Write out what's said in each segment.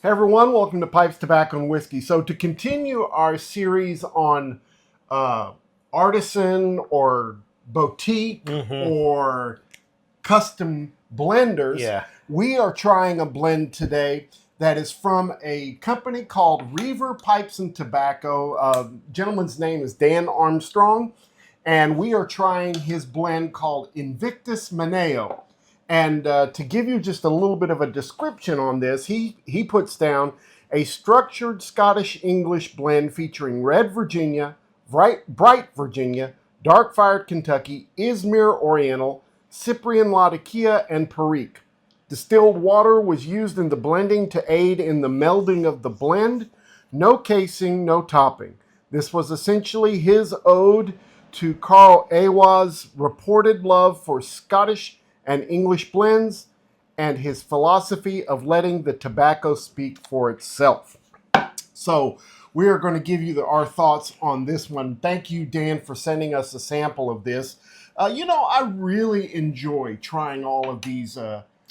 Hey everyone, welcome to Pipes, Tobacco, and Whiskey. So to continue our series on artisan or boutique or custom blenders, Yeah. we are trying a blend today that is from a company called Reiver Pipes and Tobacco. Gentleman's name is Dan Armstrong, and we are trying his blend called Invictus Maneo. And to give you just a little bit of a description on this, he puts down a structured Scottish-English blend featuring red Virginia, bright Virginia, dark-fired Kentucky, Izmir Oriental, Cyprian Latakia, and Perique. Distilled water was used in the blending to aid in the melding of the blend. No casing, no topping. This was essentially his ode to Carl Awa's reported love for Scottish and English blends, and his philosophy of letting the tobacco speak for itself. So we are going to give you our thoughts on this one. Thank you, Dan, for sending us a sample of this. I really enjoy trying all of these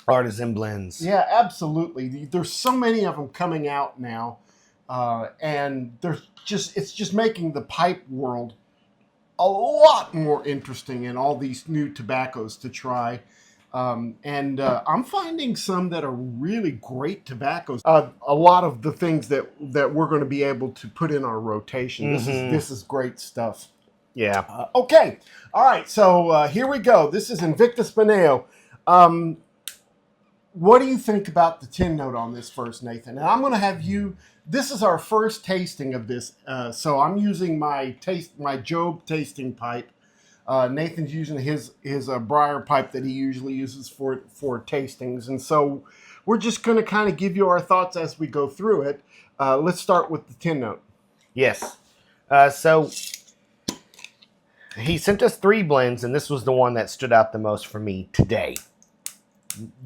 artisan blends. Yeah, absolutely. There's so many of them coming out now, and it's just making the pipe world a lot more interesting, and all these new tobaccos to try. I'm finding some that are really great tobaccos. A lot of the things that we're going to be able to put in our rotation. This is great stuff. Yeah. Okay. All right. So here we go. This is Invictus Maneo. What do you think about the tin note on this first, Nathan? And I'm going to have you. This is our first tasting of this, so I'm using my Job tasting pipe. Nathan's using his briar pipe that he usually uses for tastings, and so we're just going to kind of give you our thoughts as we go through it. Let's start with the tin note. Yes. So he sent us 3 blends, and this was the one that stood out the most for me today.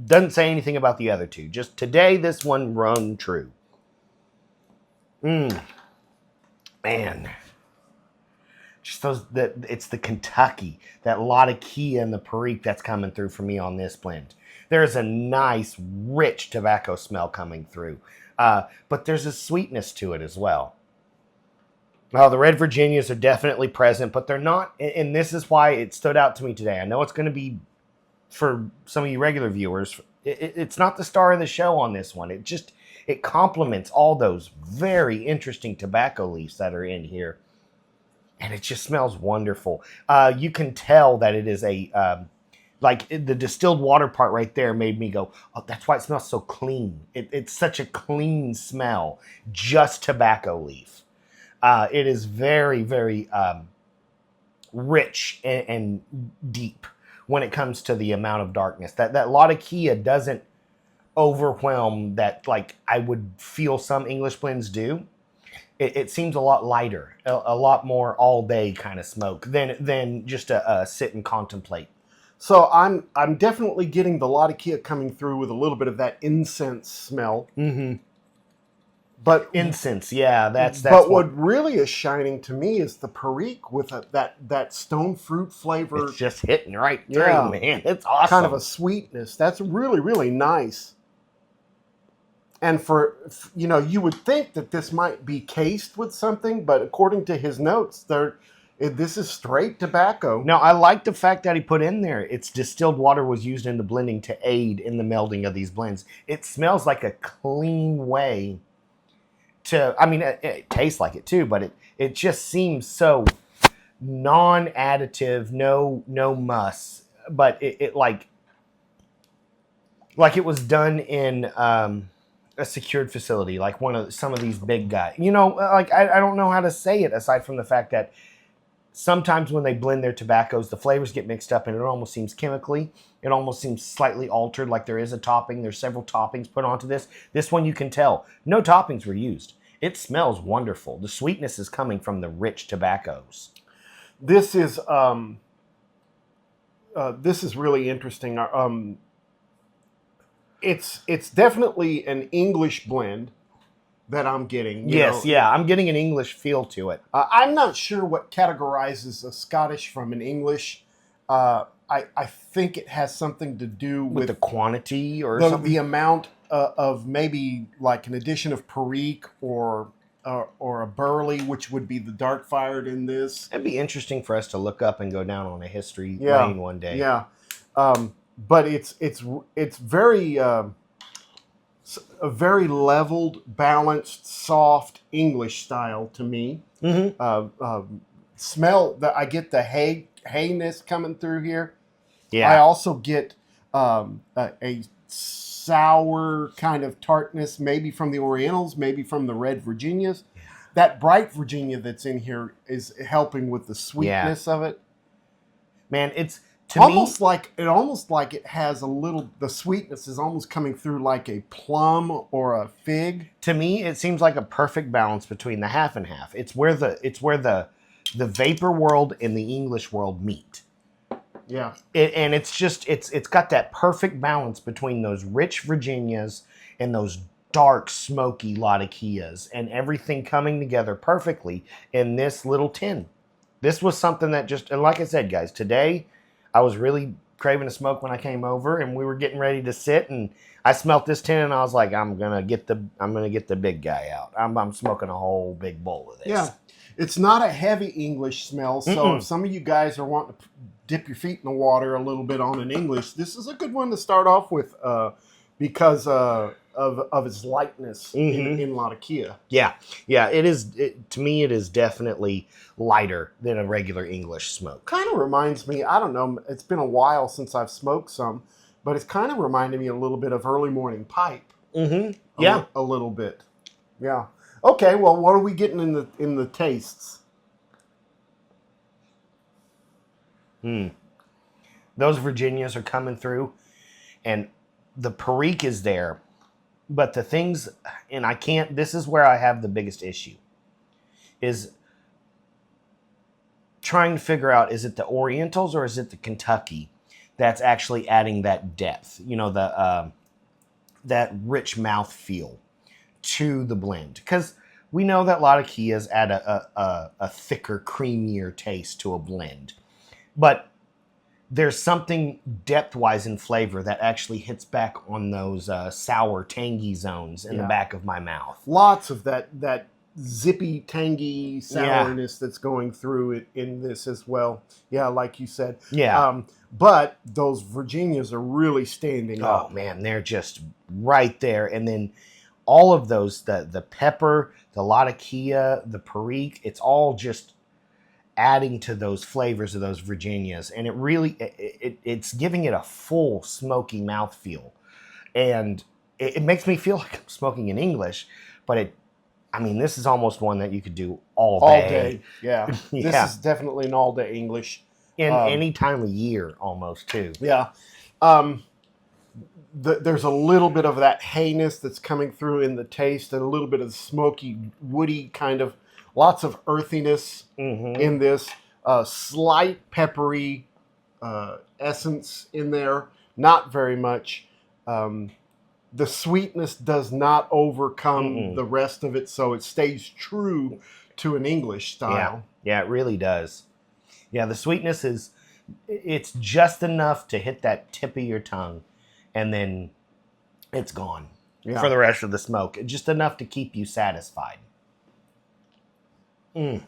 Doesn't say anything about the other 2. Just today, this one rung true. Man. Just it's the Kentucky, that Latakia and the Perique that's coming through for me on this blend. There's a nice, rich tobacco smell coming through. But there's a sweetness to it as well. Well, the red Virginias are definitely present, but they're not, and this is why it stood out to me today. I know it's going to be, for some of you regular viewers, it's not the star of the show on this one. It complements all those very interesting tobacco leaves that are in here. And it just smells wonderful. You can tell that it is the distilled water part right there made me go, oh, that's why it smells so clean. It's such a clean smell, just tobacco leaf. It is very, very rich and deep when it comes to the amount of darkness. That Latakia doesn't overwhelm that, like I would feel some English blends do. It seems a lot lighter, a lot more all day kind of smoke than just a sit and contemplate. So I'm definitely getting the Latakia coming through with a little bit of that incense smell. But incense, yeah, that's. But what really is shining to me is the Perique with that stone fruit flavor. It's just hitting right through, man. It's awesome. Kind of a sweetness. That's really, really nice. And you would think that this might be cased with something, but according to his notes, this is straight tobacco. No, I like the fact that he put in there, it's distilled water was used in the blending to aid in the melding of these blends. It smells like a clean way to, I mean, it tastes like it too, but it just seems so non-additive, no muss, but it like it was done in a secured facility, like some of these big guys. Like I don't know how to say it aside from the fact that sometimes when they blend their tobaccos, the flavors get mixed up and it almost seems chemically. It almost seems slightly altered, like there is a topping. There's several toppings put onto this. This one you can tell. No toppings were used. It smells wonderful. The sweetness is coming from the rich tobaccos. This is really interesting. It's definitely an English blend that I'm getting. I'm getting an English feel to it. I'm not sure what categorizes a Scottish from an English. I think it has something to do with the with quantity or the something. amount of maybe like an addition of Perique or a Burley, which would be the dark fired in this. It'd be interesting for us to look up and go down on a history Yeah, lane one day. yeah. But it's very a very leveled, balanced, soft English style to me. Mm-hmm. Smell that I get the hayness coming through here. Yeah. I also get a sour kind of tartness, maybe from the Orientals, maybe from the red Virginias. Yeah. That bright Virginia that's in here is helping with the sweetness of it. Man, it's to almost me like it has a little. The sweetness is almost coming through like a plum or a fig. to me it seems like a perfect balance between the half and half. It's where the vapor world and the English world meet. Yeah. And it's just it's got that perfect balance between those rich Virginias and those dark, smoky Latakias, and everything coming together perfectly in this little tin. This was something that just, and like I said, guys, today I was really craving a smoke when I came over, and we were getting ready to sit, and I smelt this tin, and I was like, I'm gonna get the big guy out. I'm smoking a whole big bowl of this. Yeah. It's not a heavy English smell, so if some of you guys are wanting to dip your feet in the water a little bit on an English, this is a good one to start off with because of its lightness in Latakia. Yeah, it is. To me, it is definitely lighter than a regular English smoke. Kind of reminds me, I don't know, it's been a while since I've smoked some, but it's kind of reminded me a little bit of early morning pipe. Mm-hmm. Yeah. A little bit. Yeah. Okay, well, what are we getting in the tastes? Those Virginias are coming through, and the Perique is there. But the things, and I can't, this is where I have the biggest issue, is trying to figure out, is it the Orientals or is it the Kentucky that's actually adding that depth, that rich mouth feel to the blend? Because we know that Latakias add a thicker, creamier taste to a blend. But there's something depth-wise in flavor that actually hits back on those sour, tangy zones in the back of my mouth. Lots of that zippy, tangy sourness that's going through it in this as well. Yeah, like you said. Yeah. But those Virginias are really standing up. Oh, man, they're just right there. And then all of those, the pepper, the Latakia, the Perique, it's all just adding to those flavors of those Virginias, and it really it's giving it a full smoky mouthfeel, and it makes me feel like I'm smoking in English, but this is almost one that you could do all day. Yeah. This is definitely an all day English, in any time of year almost too. Yeah. There's a little bit of that hayness that's coming through in the taste, and a little bit of smoky, woody kind of. Lots of earthiness in this. Slight peppery essence in there. Not very much. The sweetness does not overcome the rest of it, so it stays true to an English style. Yeah, it really does. Yeah, the sweetness it's just enough to hit that tip of your tongue, and then it's gone for the rest of the smoke. Just enough to keep you satisfied. This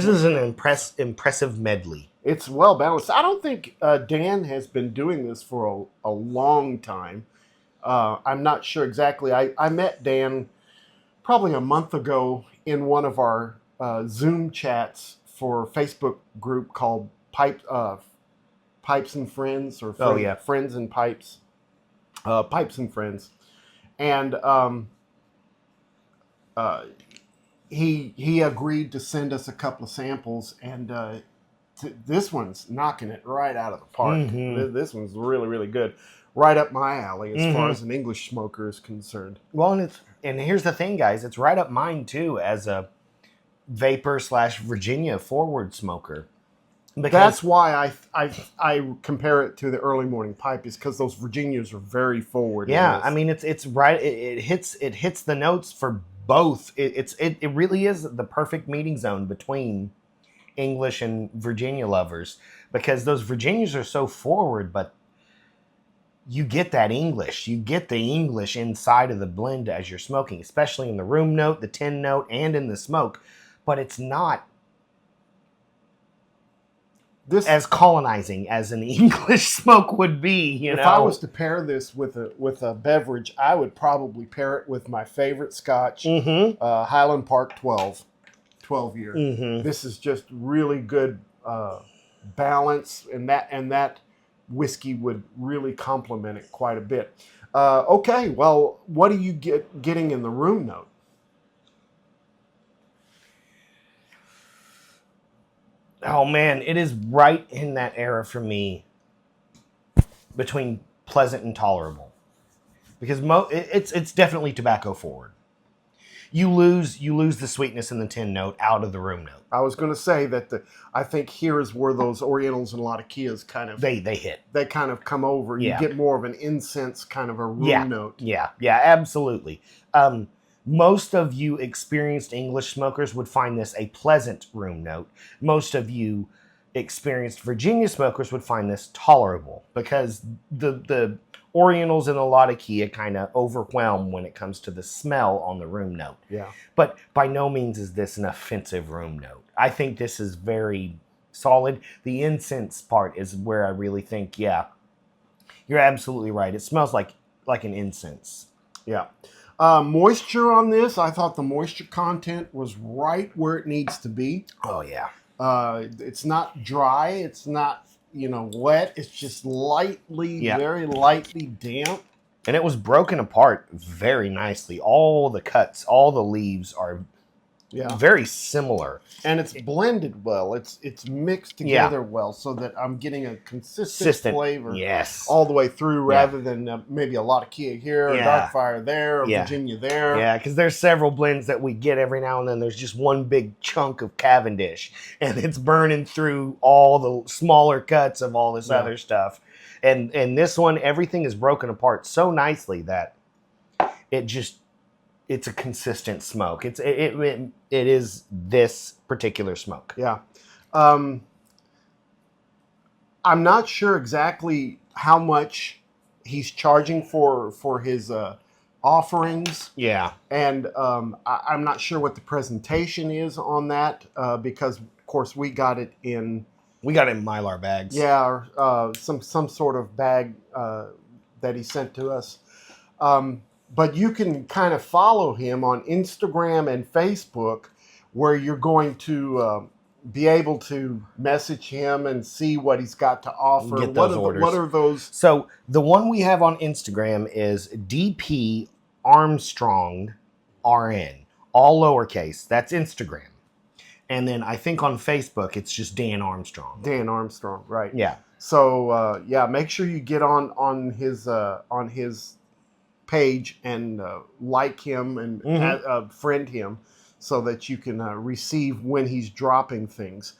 is an impressive medley. It's well balanced. I don't think Dan has been doing this for a long time. I'm not sure exactly. I met Dan probably a month ago in one of our Zoom chats for a Facebook group called Pipes and Friends, or Friends and Pipes, Pipes and Friends, and he agreed to send us a couple of samples, and this one's knocking it right out of the park. This one's really, really good. Right up my alley as far as an English smoker is concerned. Well, and here's the thing, guys. It's right up mine, too, as a Vapor/Virginia forward smoker. Because that's why I compare it to the early morning pipe, is because those Virginias are very forward. Yeah, it's right. It hits the notes for both. It really is the perfect meeting zone between English and Virginia lovers, because those Virginias are so forward, but you get that English. You get the English inside of the blend as you're smoking, especially in the room note, the tin note, and in the smoke. But it's not as colonizing as an English smoke would be. You know, if I was to pair this with a beverage, I would probably pair it with my favorite Scotch, Highland Park 12 year. This is just really good balance, and that whiskey would really complement it quite a bit. Okay, well, what are you getting in the room note? Oh man, it is right in that era for me between pleasant and tolerable, because it's definitely tobacco forward. You lose the sweetness in the tin note out of the room note. I was going to say that I think here is where those Orientals and a lot of Kias kind of they hit. They kind of come over. You get more of an incense kind of a room note. Yeah, absolutely. Most of you experienced English smokers would find this a pleasant room note. Most of you experienced Virginia smokers would find this tolerable, because the Orientals and a lot of Kia kind of overwhelm when it comes to the smell on the room note. Yeah. But by no means is this an offensive room note. I think this is very solid. The incense part is where I really think, yeah, you're absolutely right. It smells like an incense. Yeah. Moisture on this, I thought the moisture content was right where it needs to be. Oh, yeah. It's not dry. It's not, wet. It's just very lightly damp. And it was broken apart very nicely. All the cuts, all the leaves are very similar. And it's blended well. It's mixed together well, so that I'm getting a consistent flavor all the way through, rather than maybe a lot of Kia here, or Darkfire there, or Virginia there. Yeah, because there's several blends that we get every now and then. There's just one big chunk of Cavendish, and it's burning through all the smaller cuts of all this other stuff. And this one, everything is broken apart so nicely that it's a consistent smoke. It is this particular smoke. Yeah. I'm not sure exactly how much he's charging for his offerings. Yeah. And I'm not sure what the presentation is on that, because, of course, we got it in Mylar bags. Yeah, or some sort of bag that he sent to us. But you can kind of follow him on Instagram and Facebook, where you're going to be able to message him and see what he's got to offer. Get those orders. What are those? So the one we have on Instagram is DP Armstrong RN, all lowercase. That's Instagram. And then I think on Facebook it's just Dan Armstrong. Dan Armstrong, right? Yeah. So make sure you get on his page and like him and friend him, so that you can receive when he's dropping things.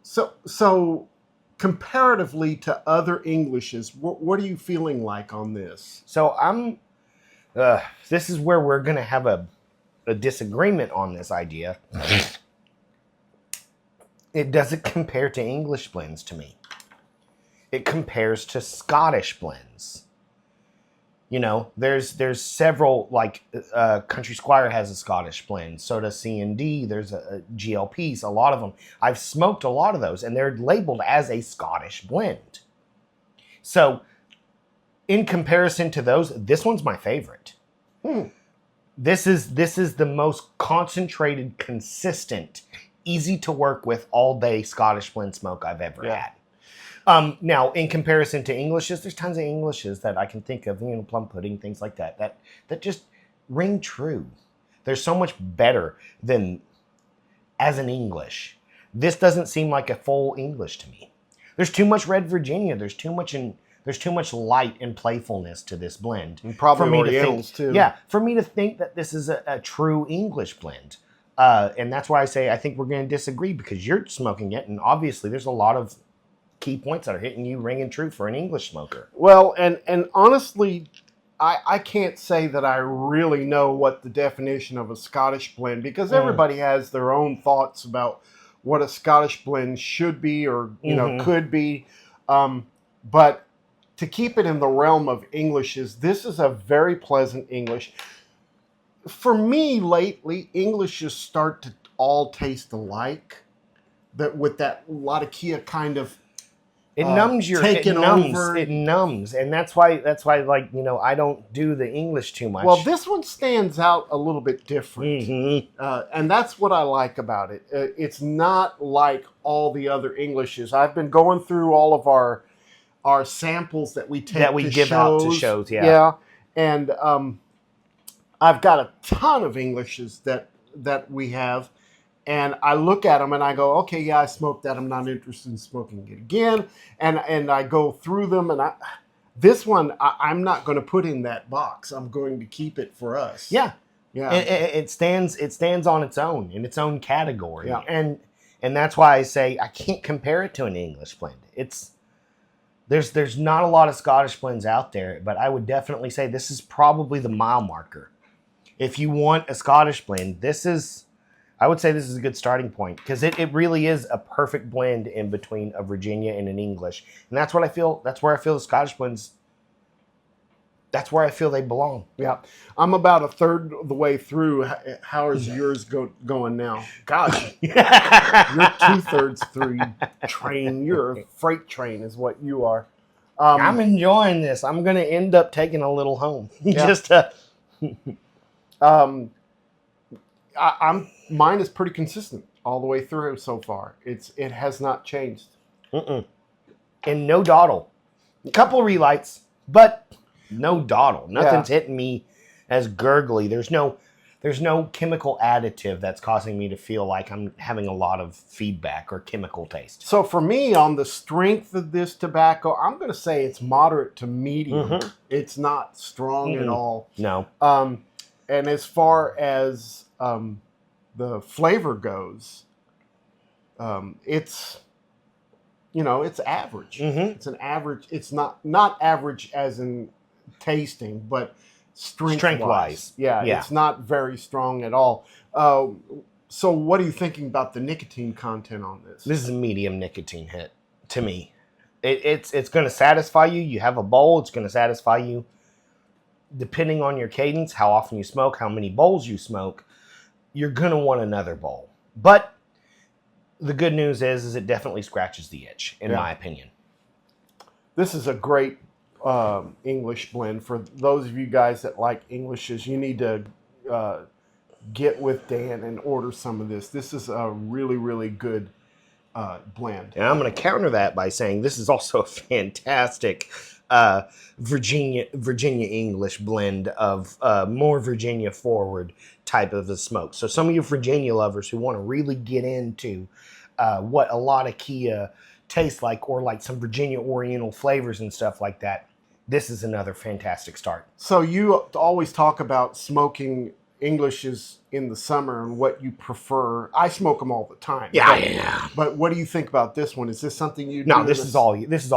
So comparatively to other Englishes, what are you feeling like on this? So this is where we're going to have a disagreement on this idea. It doesn't compare to English blends to me. It compares to Scottish blends. There's several, like Country Squire has a Scottish blend. So does C&D. There's a GLPs, a lot of them. I've smoked a lot of those, and they're labeled as a Scottish blend. So in comparison to those, this one's my favorite. This is the most concentrated, consistent, easy to work with all day Scottish blend smoke I've ever had. Now, in comparison to Englishes, there's tons of Englishes that I can think of, plum pudding, things like that just ring true. They're so much better than as an English. This doesn't seem like a full English to me. There's too much Red Virginia. There's too much light and playfulness to this blend. And probably Orientals too. Yeah, for me to think that this is a true English blend. And that's why I say I think we're going to disagree, because you're smoking it, and obviously there's a lot of key points that are hitting you ringing true for an English smoker. Well, and honestly, I can't say that I really know what the definition of a Scottish blend, because everybody has their own thoughts about what a Scottish blend should be, or Mhm. could be. But to keep it in the realm of Englishes, this is a very pleasant English. For me, lately, Englishes start to all taste alike. That with that Latakia kind of It numbs taking over. it numbs, and that's why like I don't do the English too much. Well, this one stands out a little bit different, and that's what I like about it. It's not like all the other Englishes. I've been going through all of our samples that we take that we give out to shows, yeah, and I've got a ton of Englishes that we have. And I look at them and I go, okay, yeah, I smoked that. I'm not interested in smoking it again. And I go through them, and this one I'm not going to put in that box. I'm going to keep it for us. Yeah, yeah. It stands on its own in its own category, Yeah. and that's why I say I can't compare it to an English blend. There's not a lot of Scottish blends out there, but I would definitely say this is probably the mile marker. If you want a Scottish blend, I would say this is a good starting point, because it really is a perfect blend in between a Virginia and an English. And that's what I feel. That's where I feel the Scottish blends, that's where I feel they belong. Yeah. I'm about a third of the way through. How is yours going now? Gosh, you're 2/3 through train. You're a freight train is what you are. I'm enjoying this. I'm going to end up taking a little home. Yeah. Just to... Mine is pretty consistent all the way through so far. It has not changed. And no dawdle. A couple relights, but no dawdle. Nothing's hitting me as gurgly. There's no chemical additive that's causing me to feel like I'm having a lot of feedback or chemical taste. So for me, on the strength of this tobacco, I'm going to say it's moderate to medium. It's not strong at all. No. And as far as the flavor goes, it's it's average. It's an average. It's not average as in tasting, but strength-wise. Yeah, it's not very strong at all. So what are you thinking about the nicotine content on this? This is a medium nicotine hit to me. It's going to satisfy you. You have a bowl. It's going to satisfy you. Depending on your cadence, how often you smoke, how many bowls you smoke, you're going to want another bowl. But the good news is it definitely scratches the itch, in my opinion. This is a great English blend. For those of you guys that like Englishes, you need to get with Dan and order some of this. This is a really, really good blend. And I'm going to counter that by saying this is also a fantastic Virginia English blend of more Virginia forward type of a smoke. So some of you Virginia lovers who want to really get into what a lot of Kia tastes like, or like some Virginia Oriental flavors and stuff like that, this is another fantastic start. So you always talk about smoking Englishes in the summer and what you prefer. I smoke them all the time. Yeah. But what do you think about this one? Is this something you do? No, this is all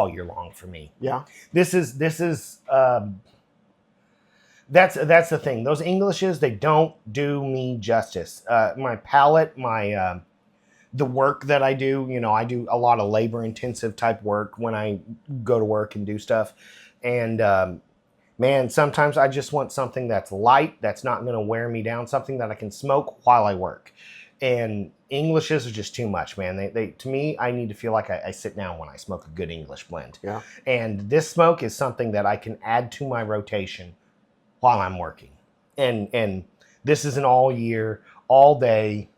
year long for me. Yeah. This is that's the thing. Those Englishes, they don't do me justice. My palate, the work that I do, I do a lot of labor intensive type work when I go to work and do stuff. And man, sometimes I just want something that's light, that's not going to wear me down, something that I can smoke while I work. And Englishes are just too much, man. They to me, I need to feel like I sit down when I smoke a good English blend. Yeah. And this smoke is something that I can add to my rotation while I'm working. And this is an all year, all day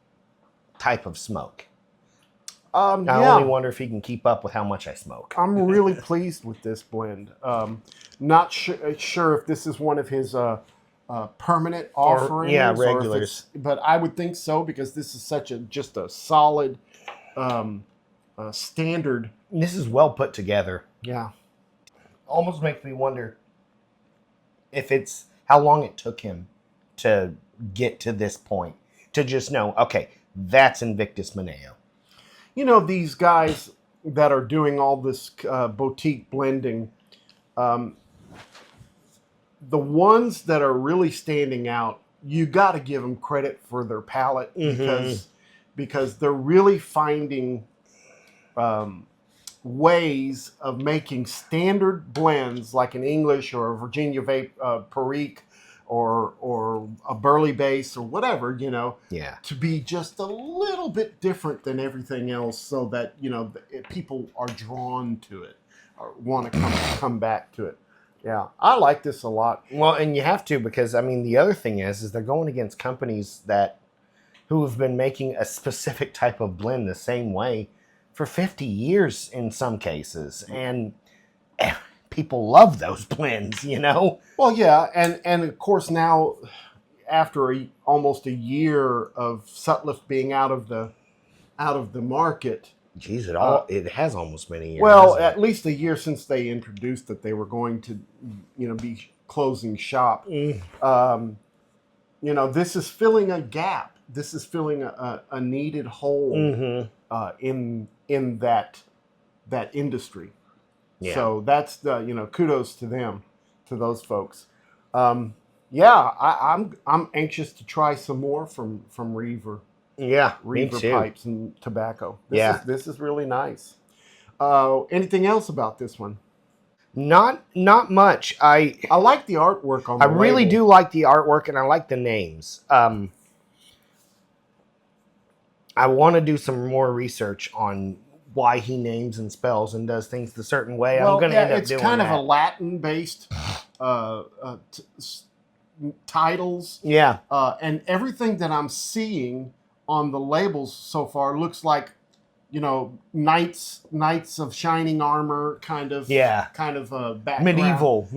type of smoke. I only wonder if he can keep up with how much I smoke. I'm really pleased with this blend. Not sure if this is one of his permanent offerings. Yeah, regulars. But I would think so, because this is just a solid standard. This is well put together. Yeah. Almost makes me wonder if it's how long it took him to get to this point, to just know, okay, that's Invictus Maneo. These guys that are doing all this boutique blending, the ones that are really standing out, you got to give them credit for their palate, because because they're really finding ways of making standard blends like an English or a Virginia Perique or a Burley Base or whatever, to be just a little bit different than everything else, so that people are drawn to it or want to come back to it. Yeah, I like this a lot. Well, and you have to, because I mean the other thing is they're going against companies who have been making a specific type of blend the same way for 50 years in some cases, and people love those blends, Well, yeah, and of course now, after almost a year of Sutliff being out of the market. Geez, it has almost been a year. Well, at least a year since they introduced that they were going to, be closing shop. This is filling a gap. This is filling a needed hole in that industry. Yeah. So that's kudos to them, to those folks. I'm anxious to try some more from Reiver. Yeah, Reiver pipes and tobacco. This is really nice. Anything else about this one? Not much. I like the artwork on the label. really do like the artwork, and I like the names. I want to do some more research on why he names and spells and does things the certain way. Well, I'm going to end up it's doing kind that. of a Latin-based titles. Yeah. And everything that I'm seeing on the labels so far looks like, knights of shining armor kind of background. Medieval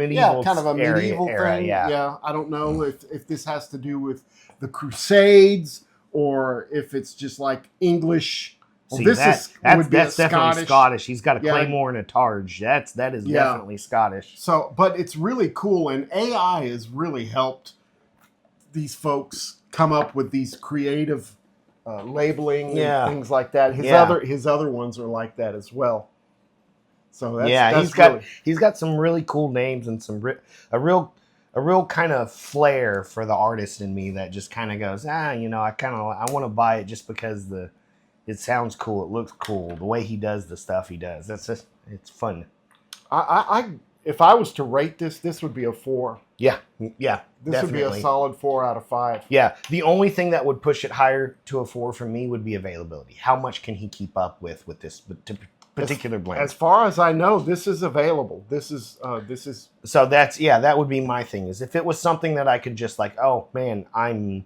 kind of a medieval era, thing. Yeah. I don't know if this has to do with the Crusades or if it's just like English. See, this that's definitely Scottish. He's got a Yeah. claymore and a targe. That is definitely Scottish. So, but it's really cool, and AI has really helped these folks come up with these creative labeling and things like that. His other ones are like that as well. So he's got some really cool names and a real kind of flair for the artist in me that just kind of goes, I want to buy it just because it sounds cool, it looks cool, the way he does the stuff he does. It's fun. If I was to rate this would be a 4. Yeah, This definitely. would be a solid 4 out of 5. Yeah, the only thing that would push it higher to a 4 for me would be availability. How much can he keep up with this particular blend? As far as I know, this is available. This is So that would be my thing. Is if it was something that I could just like, oh man, I'm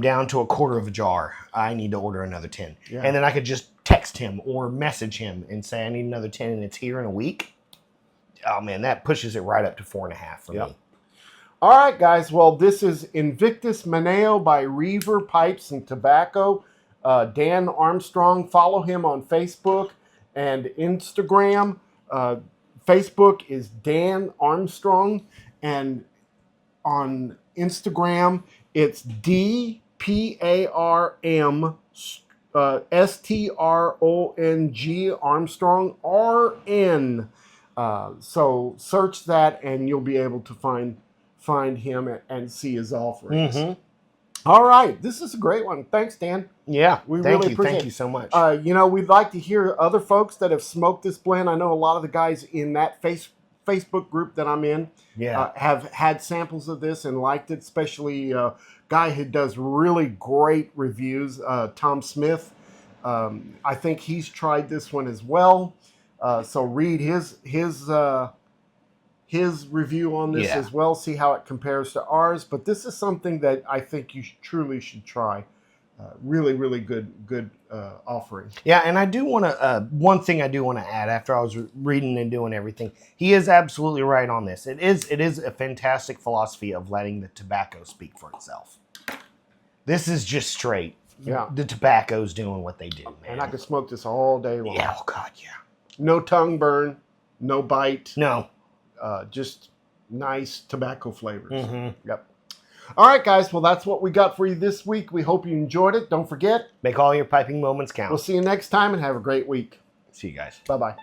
down to a quarter of a jar. I need to order another 10. Yeah. And then I could just text him or message him and say I need another 10 and it's here in a week. Oh man, that pushes it right up to 4.5 for me. All right, guys. Well, this is Invictus Maneo by Reiver Pipes and Tobacco. Dan Armstrong. Follow him on Facebook and Instagram. Facebook is Dan Armstrong, and on Instagram it's DPARM STRONG Armstrong RN. So search that and you'll be able to find him and see his offerings. Mm-hmm. All right, this is a great one. Thanks, Dan. Yeah, we really appreciate Thank you so much. We'd like to hear other folks that have smoked this blend. I know a lot of the guys in that Facebook group that I'm in have had samples of this and liked it, especially a guy who does really great reviews, Tom Smith. I think he's tried this one as well. So read his review on this as well, see how it compares to ours. But this is something that I think you truly should try. Really, really good offering. Yeah, and I do want to, one thing I do want to add after I was reading and doing everything, he is absolutely right on this. It is a fantastic philosophy of letting the tobacco speak for itself. This is just straight. Yeah. The tobacco's doing what they do, man. And I could smoke this all day long. Yeah, oh God, yeah. No tongue burn, no bite. No. Just nice tobacco flavors. Mm-hmm. Yep. All right, guys. Well, that's what we got for you this week. We hope you enjoyed it. Don't forget. Make all your piping moments count. We'll see you next time and have a great week. See you guys. Bye-bye.